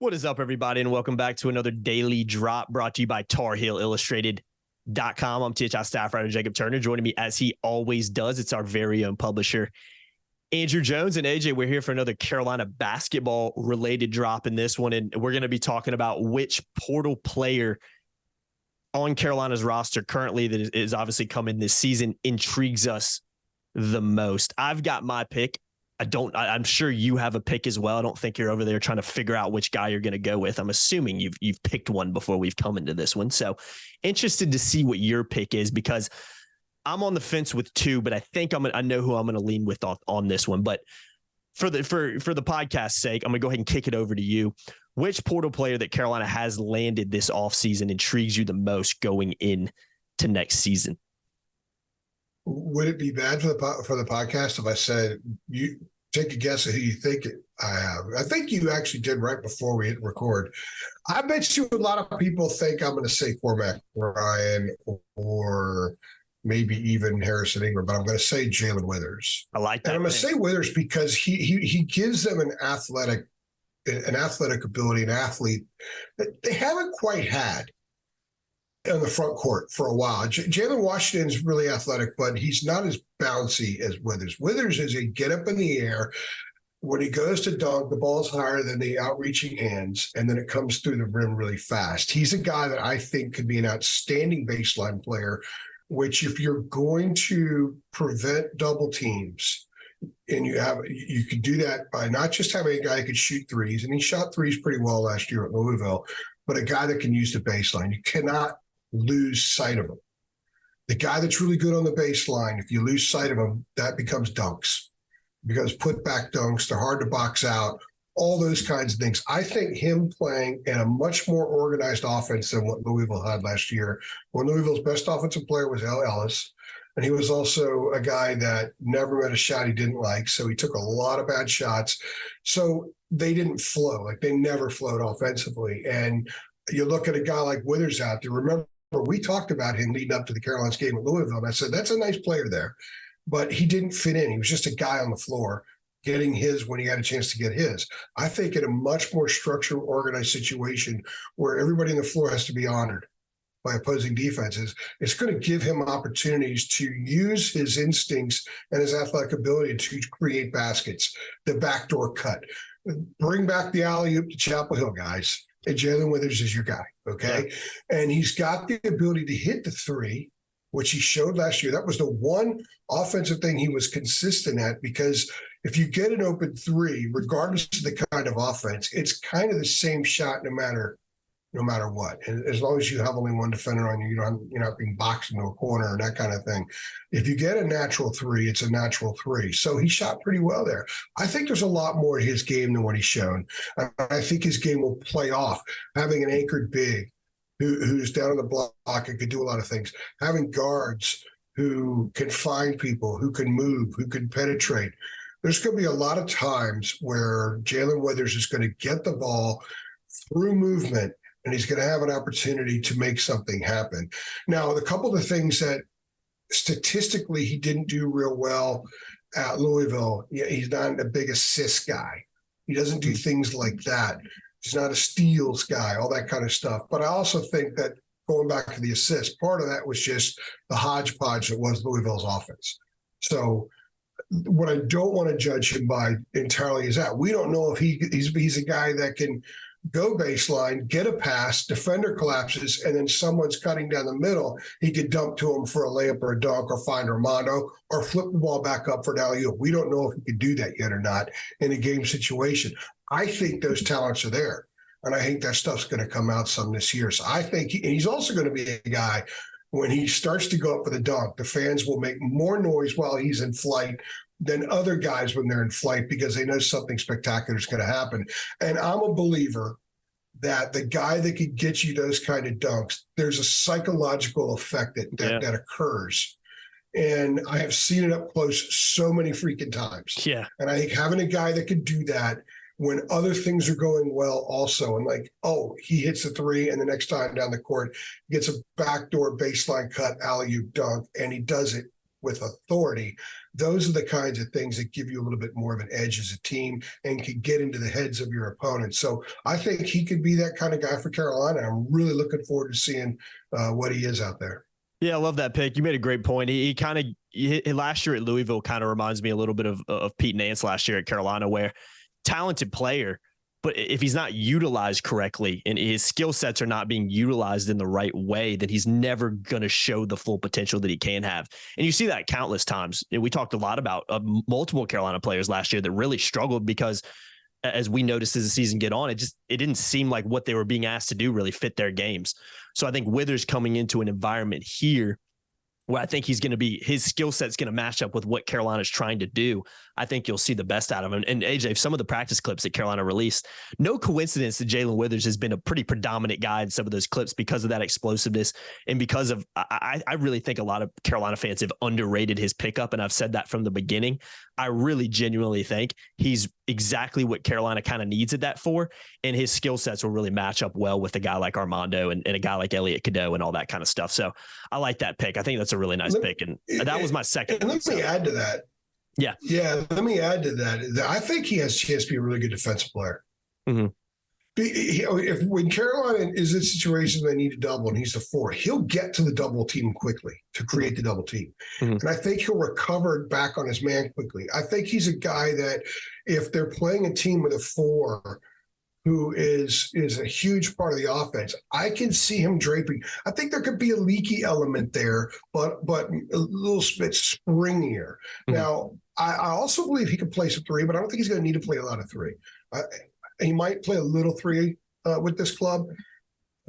What is up, everybody, and welcome back to another daily drop brought to you by TarHeelIllustrated.com. I'm THI staff writer Jacob Turner. Joining me, as he always does, it's our very own publisher, Andrew Jones. And AJ, we're here for another Carolina basketball-related drop in this one, and we're going to be talking about which portal player on Carolina's roster currently that is obviously coming this season intrigues us the most. I've got my pick. I'm sure you have a pick as well. I don't think you're over there trying to figure out which guy you're going to go with. I'm assuming you've picked one before we've come into this one. So interested to see what your pick is, because I'm on the fence with two, but I think I know who I'm going to lean with on this one. But for the podcast's sake, I'm going to go ahead and kick it over to you. Which portal player that Carolina has landed this offseason intrigues you the most going into next season? Would it be bad for the podcast if I said you take a guess at who you think I have? I think you actually did right before we hit record. I bet you a lot of people think I'm going to say Cormac Ryan or maybe even Harrison Ingram, but I'm going to say Jalen Withers. I like that. And I'm going to say Withers because he gives them an athletic ability, an athlete that they haven't quite had on the front court for a while. Jalen Washington's really athletic, but he's not as bouncy as Withers. Withers is a get up in the air. When he goes to dunk, the ball's higher than the outreaching hands, and then it comes through the rim really fast. He's a guy that I think could be an outstanding baseline player, which if you're going to prevent double teams, and you could do that by not just having a guy who could shoot threes, and he shot threes pretty well last year at Louisville, but a guy that can use the baseline. You cannot lose sight of him. The guy that's really good on the baseline, if you lose sight of him, that becomes dunks. Because put back dunks, they're hard to box out, all those kinds of things. I think him playing in a much more organized offense than what Louisville had last year, when Louisville's best offensive player was L. Ellis, and he was also a guy that never met a shot he didn't like, so he took a lot of bad shots. So they didn't flow. Like, they never flowed offensively. And you look at a guy like Withers out there, remember, we talked about him leading up to the Carolinas game at Louisville, and I said, that's a nice player there. But he didn't fit in. He was just a guy on the floor getting his when he had a chance to get his. I think in a much more structured, organized situation where everybody on the floor has to be honored by opposing defenses, it's going to give him opportunities to use his instincts and his athletic ability to create baskets, the backdoor cut. Bring back the alley-oop to Chapel Hill, guys. And Jalen Withers is your guy, okay? Yeah. And he's got the ability to hit the three, which he showed last year. That was the one offensive thing he was consistent at, because if you get an open three, regardless of the kind of offense, it's kind of the same shot no matter what. And as long as you have only one defender on you, you're not being boxed into a corner and that kind of thing. If you get a natural three, it's a natural three. So he shot pretty well there. I think there's a lot more to his game than what he's shown. I think his game will play off having an anchored big who's down on the block and can do a lot of things. Having guards who can find people, who can move, who can penetrate. There's going to be a lot of times where Jalen Withers is going to get the ball through movement, and he's going to have an opportunity to make something happen. Now, a couple of things that statistically he didn't do real well at Louisville, he's not a big assist guy. He doesn't do things like that. He's not a steals guy, all that kind of stuff. But I also think that going back to the assist, part of that was just the hodgepodge that was Louisville's offense. So what I don't want to judge him by entirely is that we don't know if he's a guy that can go baseline, get a pass, defender collapses, and then someone's cutting down the middle. He could dump to him for a layup or a dunk or find Armando or flip the ball back up for an alley-oop. We don't know if he could do that yet or not in a game situation. I think those talents are there, and I think that stuff's going to come out some this year. So I think he's also going to be a guy, when he starts to go up for the dunk, the fans will make more noise while he's in flight than other guys when they're in flight, because they know something spectacular is going to happen. And I'm a believer that the guy that can get you those kind of dunks, there's a psychological effect that occurs. And I have seen it up close so many freaking times. Yeah. And I think having a guy that can do that when other things are going well also, and like, oh, he hits a three, and the next time down the court, gets a backdoor baseline cut, alley-oop dunk, and he does it with authority. Those are the kinds of things that give you a little bit more of an edge as a team and can get into the heads of your opponents. So I think he could be that kind of guy for Carolina. I'm really looking forward to seeing what he is out there. Yeah, I love that pick. You made a great point. He kind of last year at Louisville kind of reminds me a little bit of Pete Nance last year at Carolina, where talented player, but if he's not utilized correctly and his skill sets are not being utilized in the right way, then he's never going to show the full potential that he can have. And you see that countless times. We talked a lot about multiple Carolina players last year that really struggled because, as we noticed as the season get on, it didn't seem like what they were being asked to do really fit their games. So I think Withers coming into an environment here where I think he's going to be, his skill set's going to match up with what Carolina's trying to do. I think you'll see the best out of him. And AJ, some of the practice clips that Carolina released, no coincidence that Jalen Withers has been a pretty predominant guy in some of those clips because of that explosiveness. And because of, I really think a lot of Carolina fans have underrated his pickup. And I've said that from the beginning. I really genuinely think he's exactly what Carolina kind of needs at that for. And his skill sets will really match up well with a guy like Armando and a guy like Elliot Cadeau and all that kind of stuff. So I like that pick. I think that's a really nice pick. And that was my second. And let me add to that. Yeah. Let me add to that. I think he has a chance to be a really good defensive player. Mm-hmm. When Carolina is in situations they need to double and he's the 4, he'll get to the double team quickly to create the double team. Mm-hmm. And I think he'll recover back on his man quickly. I think he's a guy that if they're playing a team with a 4 who is a huge part of the offense, I can see him draping. I think there could be a leaky element there, but a little bit springier. Mm-hmm. Now, I also believe he can play some 3, but I don't think he's going to need to play a lot of 3. He might play a little 3 with this club.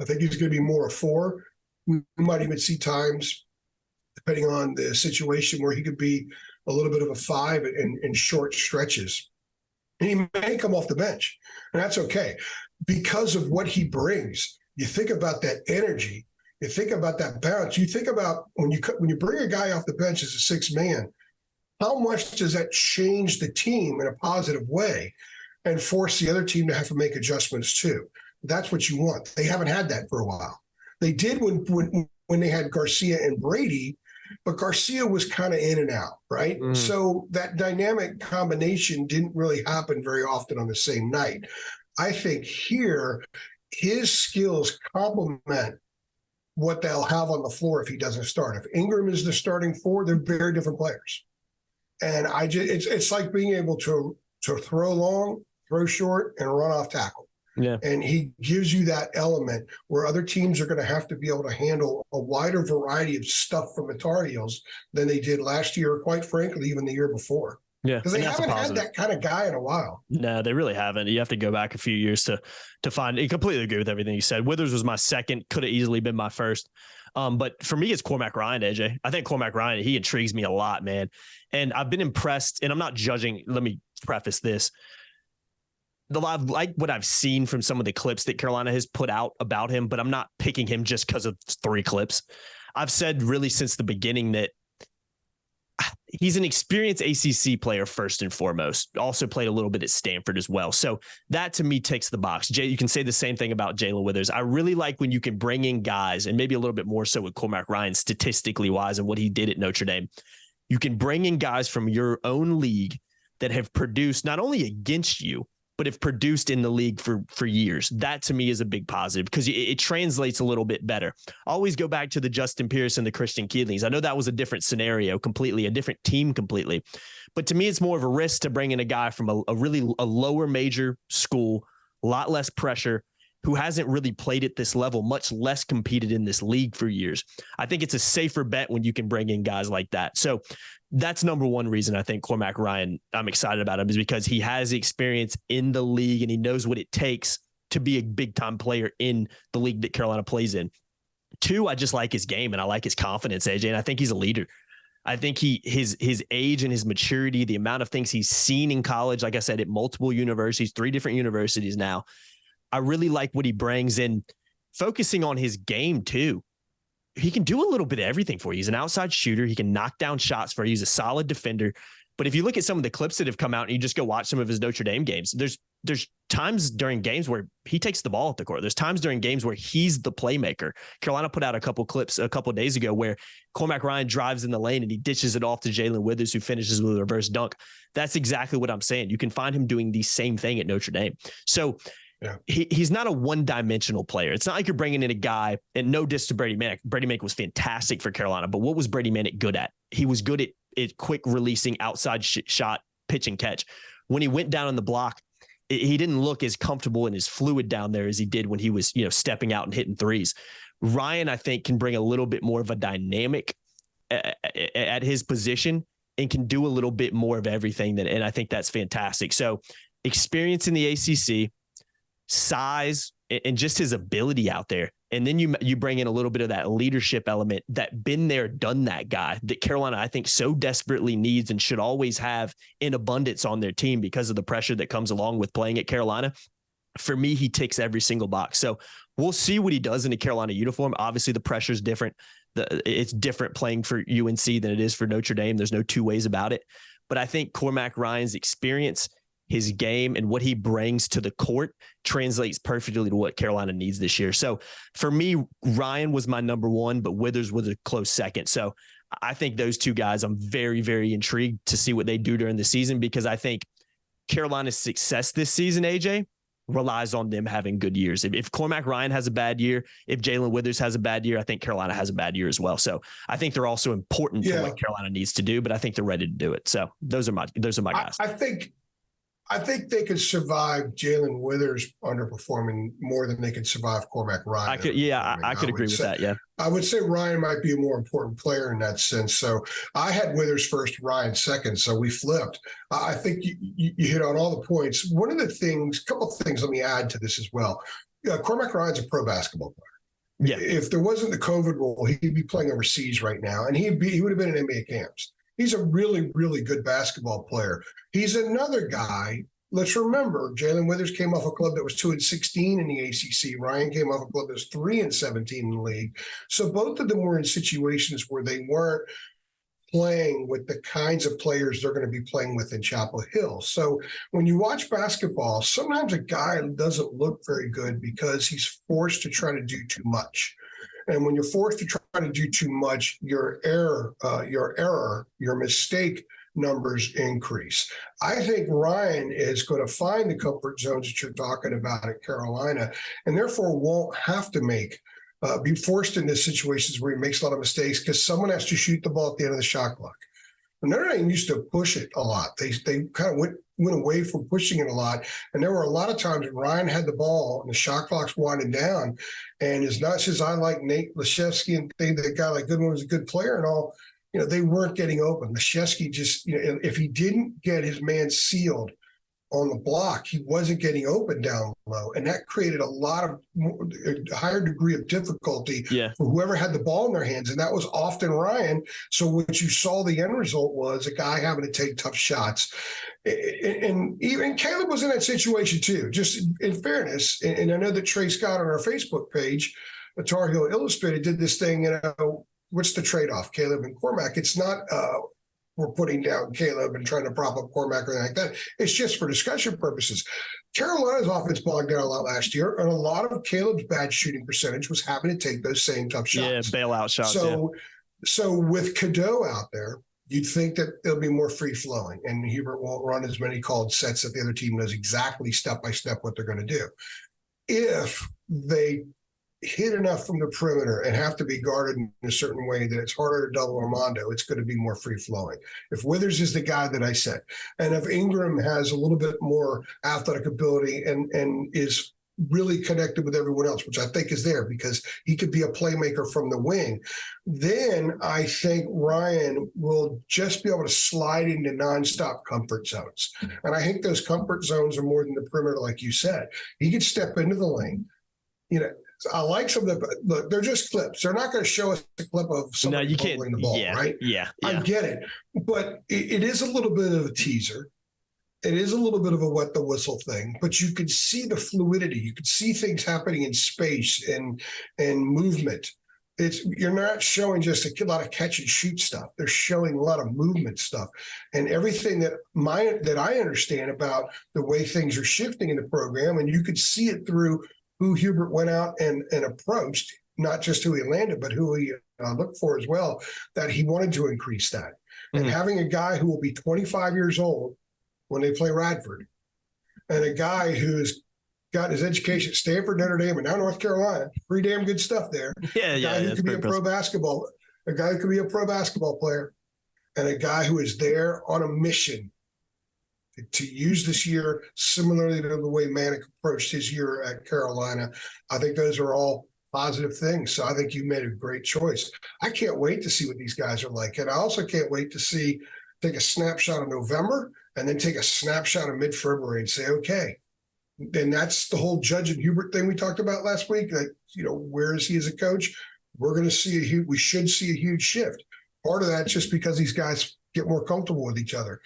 I think he's going to be more a 4. We might even see times, depending on the situation, where he could be a little bit of a 5 in short stretches. And he may come off the bench, and that's okay. Because of what he brings, you think about that energy, you think about that balance, you think about when you bring a guy off the bench as a 6th man, how much does that change the team in a positive way and force the other team to have to make adjustments too? That's what you want. They haven't had that for a while. They did when they had Garcia and Brady, but Garcia was kind of in and out, right? Mm. So that dynamic combination didn't really happen very often on the same night. I think here, his skills complement what they'll have on the floor if he doesn't start. If Ingram is the starting 4, they're very different players. And it's like being able to throw long, throw short, and run off tackle. Yeah. And he gives you that element where other teams are going to have to be able to handle a wider variety of stuff from the Tar Heels than they did last year, or quite frankly, even the year before. Yeah. Because they haven't had that kind of guy in a while. No, they really haven't. You have to go back a few years to find. I completely agree with everything you said. Withers was my second, could have easily been my first. But for me, it's Cormac Ryan, AJ. I think Cormac Ryan, he intrigues me a lot, man. And I've been impressed, and I'm not judging. Let me preface this. Like what I've seen from some of the clips that Carolina has put out about him, but I'm not picking him just because of 3 clips. I've said really since the beginning that he's an experienced ACC player first and foremost. Also played a little bit at Stanford as well. So that to me ticks the box. Jay, you can say the same thing about Jalen Withers. I really like when you can bring in guys, and maybe a little bit more so with Cormac Ryan statistically wise and what he did at Notre Dame. You can bring in guys from your own league that have produced not only against you, but have produced in the league for years. That to me is a big positive because it translates a little bit better. Always go back to the Justin Pierce and the Christian Keelings. I know that was a different scenario completely, a different team completely. But to me, it's more of a risk to bring in a guy from a lower major school, a lot less pressure, who hasn't really played at this level, much less competed in this league for years. I think it's a safer bet when you can bring in guys like that. So that's number one reason I think Cormac Ryan, I'm excited about him, is because he has experience in the league and he knows what it takes to be a big time player in the league that Carolina plays in. 2, I just like his game and I like his confidence, AJ, and I think he's a leader. I think his age and his maturity, the amount of things he's seen in college, like I said, at multiple universities, 3 different universities now, I really like what he brings in, focusing on his game too. He can do a little bit of everything for you. He's an outside shooter. He can knock down shots for you. He's a solid defender. But if you look at some of the clips that have come out and you just go watch some of his Notre Dame games, there's there's times during games where he takes the ball at the court. There's times during games where he's the playmaker. Carolina put out a couple clips a couple of days ago where Cormac Ryan drives in the lane and he dishes it off to Jalen Withers, who finishes with a reverse dunk. That's exactly what I'm saying. You can find him doing the same thing at Notre Dame. So he's not a one-dimensional player. It's not like you're bringing in a guy, and no diss to Brady Manek. Brady Manek was fantastic for Carolina, but what was Brady Manek good at? He was good at quick releasing outside shot, pitch and catch. When he went down on the block, he didn't look as comfortable and as fluid down there as he did when he was, stepping out and hitting threes. Ryan, I think, can bring a little bit more of a dynamic at his position and can do a little bit more of everything. And I think that's fantastic. So experience in the ACC, size, and just his ability out there. And then you bring in a little bit of that leadership element, that been there, done that guy that Carolina, I think, so desperately needs and should always have in abundance on their team because of the pressure that comes along with playing at Carolina. For me, he ticks every single box. So we'll see what he does in a Carolina uniform. Obviously, the pressure is different. It's different playing for UNC than it is for Notre Dame. There's no two ways about it. But I think Cormac Ryan's experience, his game, and what he brings to the court translates perfectly to what Carolina needs this year. So for me, Ryan was my number one, but Withers was a close second. So I think those two guys, I'm very, very intrigued to see what they do during the season, because I think Carolina's success this season, AJ, relies on them having good years. If Cormac Ryan has a bad year, if Jalen Withers has a bad year, I think Carolina has a bad year as well. So I think they're also important to what Carolina needs to do, but I think they're ready to do it. So those are my guys. I think they could survive Jalen Withers underperforming more than they could survive Cormac Ryan. I could agree with that. Yeah. I would say Ryan might be a more important player in that sense. So I had Withers first, Ryan second. So we flipped. I think you hit on all the points. One of the things, a couple of things, let me add to this as well. Cormac Ryan's a pro basketball player. Yeah. If there wasn't the COVID rule, he'd be playing overseas right now, and he would have been in NBA camps. He's a really, really good basketball player. He's another guy. Let's remember, Jalen Withers came off a club that was 2-16 in the ACC. Ryan came off a club that was 3-17 in the league. So both of them were in situations where they weren't playing with the kinds of players they're going to be playing with in Chapel Hill. So when you watch basketball, sometimes a guy doesn't look very good because he's forced to try to do too much. And when you're forced to try to do too much, your mistake numbers increase. I think Ryan is going to find the comfort zones that you're talking about at Carolina, and therefore won't have to be forced into situations where he makes a lot of mistakes because someone has to shoot the ball at the end of the shot clock. Notre Dame used to push it a lot. They kind of went away from pushing it a lot. And there were a lot of times when Ryan had the ball and the shot clock's winding down. And as much as I like Nate Laszewski and think that a guy like Goodwin was a good player and all, they weren't getting open. Laszewski just, if he didn't get his man sealed on the block, he wasn't getting open down low. And that created a higher degree of difficulty for whoever had the ball in their hands. And that was often Ryan. So what you saw, the end result was a guy having to take tough shots. And even Caleb was in that situation too, just in fairness. And I know that Trey Scott on our Facebook page, the Tar Heel Illustrated, did this thing, what's the trade-off, Caleb and Cormac? It's not we're putting down Caleb and trying to prop up Cormac or anything like that. It's just for discussion purposes. Carolina's offense bogged down a lot last year, and a lot of Caleb's bad shooting percentage was having to take those same tough shots. Yeah, bailout shots. So with Cadeau out there, you'd think that it'll be more free-flowing, and Hubert won't run as many called sets that the other team knows exactly step-by-step what they're going to do. If they hit enough from the perimeter and have to be guarded in a certain way that it's harder to double Armando, it's going to be more free-flowing. If Withers is the guy that I said, and if Ingram has a little bit more athletic ability and is really connected with everyone else, which I think is there because he could be a playmaker from the wing, then I think Ryan will just be able to slide into nonstop comfort zones. And I think those comfort zones are more than the perimeter, like you said. He could step into the lane. I like some of the look. They're just clips. They're not going to show us a clip of somebody holding the ball, right? Yeah, I get it, but it is a little bit of a teaser. It is a little bit of a wet the whistle thing, but you could see the fluidity. You could see things happening in space and movement You're not showing just a lot of catch and shoot stuff. They're showing a lot of movement stuff, and everything that I understand about the way things are shifting in the program. And you could see it through who Hubert went out and approached, not just who he landed, but who he looked for as well. That he wanted to increase that, and having a guy who will be 25 years old when they play Radford, and a guy who's got his education at Stanford, Notre Dame, and now North Carolina. Pretty damn good stuff there. Yeah, a guy who could be a pro basketball player, and a guy who is there on a mission to use this year similarly to the way Manick approached his year at Carolina. I think those are all positive things. So I think you made a great choice. I can't wait to see what these guys are like. And I also can't wait to take a snapshot of November and then take a snapshot of mid-February and say, okay, and that's the whole Judge and Hubert thing we talked about last week. Like, where is he as a coach? We're going to we should see a huge shift. Part of that just because these guys get more comfortable with each other.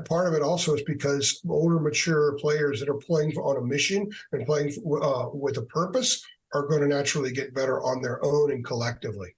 Part of it also is because older, mature players that are playing on a mission and playing with a purpose are going to naturally get better on their own and collectively.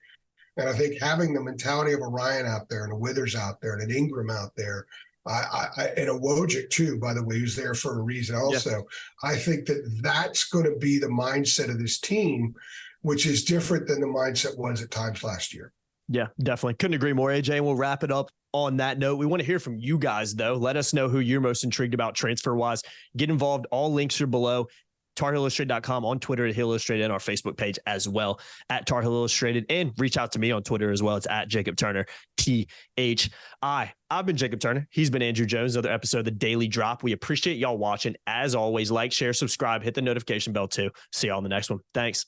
And I think having the mentality of a Ryan out there and a Withers out there and an Ingram out there, and a Wojcik too, by the way, who's there for a reason also. Yeah. I think that's going to be the mindset of this team, which is different than the mindset was at times last year. Yeah, definitely. Couldn't agree more, AJ. And we'll wrap it up on that note. We want to hear from you guys, though. Let us know who you're most intrigued about transfer-wise. Get involved. All links are below. TarHillIllustrated.com, on Twitter at Hill Illustrated, and our Facebook page as well at Tar Heel Illustrated. And reach out to me on Twitter as well. It's at Jacob Turner, THI. I've been Jacob Turner. He's been Andrew Jones. Another episode of The Daily Drop. We appreciate y'all watching. As always, like, share, subscribe, hit the notification bell too. See y'all on the next one. Thanks.